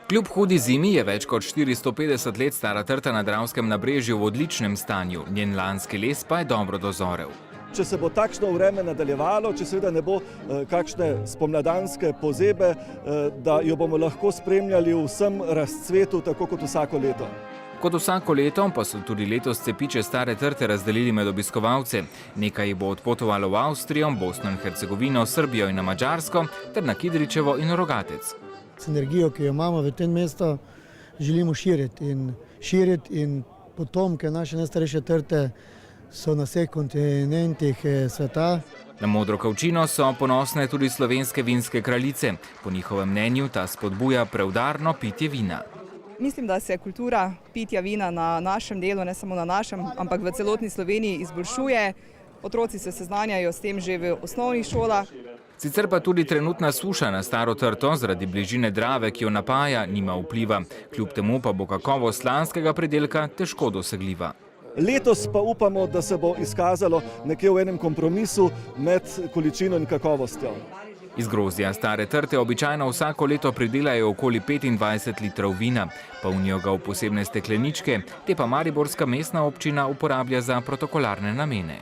Kljub hudi zimi je več kot 450 let stara trta na Dravskem nabrežju v odličnem stanju, njen lanski les pa je dobro dozorel. Če se bo takšno vreme nadaljevalo, če seveda ne bo kakšne spomladanske pozebe, da jo bomo lahko spremljali v vsem razcvetu, tako kot vsako leto. Kot vsako leto pa so tudi letos cepiče stare trte razdelili med obiskovalce. Nekaj jih bo odpotovalo v Avstrijo, Bosno in Hercegovino, Srbijo in na Madžarsko ter na Kidričevo in Rogatec. Sinergijo, ki jo imamo v tem mestu, želimo širiti in potomke naše najstarejše trte so na vseh kontinentih sveta. Na modro kavčino so ponosne tudi slovenske vinske kraljice. Po njihovem mnenju ta spodbuja preudarno pitje vina. Mislim, da se kultura pitja vina na našem delu, ne samo na našem, ampak v celotni Sloveniji izboljšuje. Otroci se seznanjajo s tem že v osnovnih šolah. Sicer pa tudi trenutna suša na staro trto zaradi bližine Drave, ki jo napaja, nima vpliva. Kljub temu pa bo kakovost lanskega pridelka težko dosegljiva. Letos pa upamo, da se bo izkazalo nekje v enem kompromisu med količino in kakovostjo. Iz grozdja stare trte običajno vsako leto pridelajo okoli 25 litrov vina. Polnijo ga v posebne stekleničke, te pa mariborska mestna občina uporablja za protokolarne namene.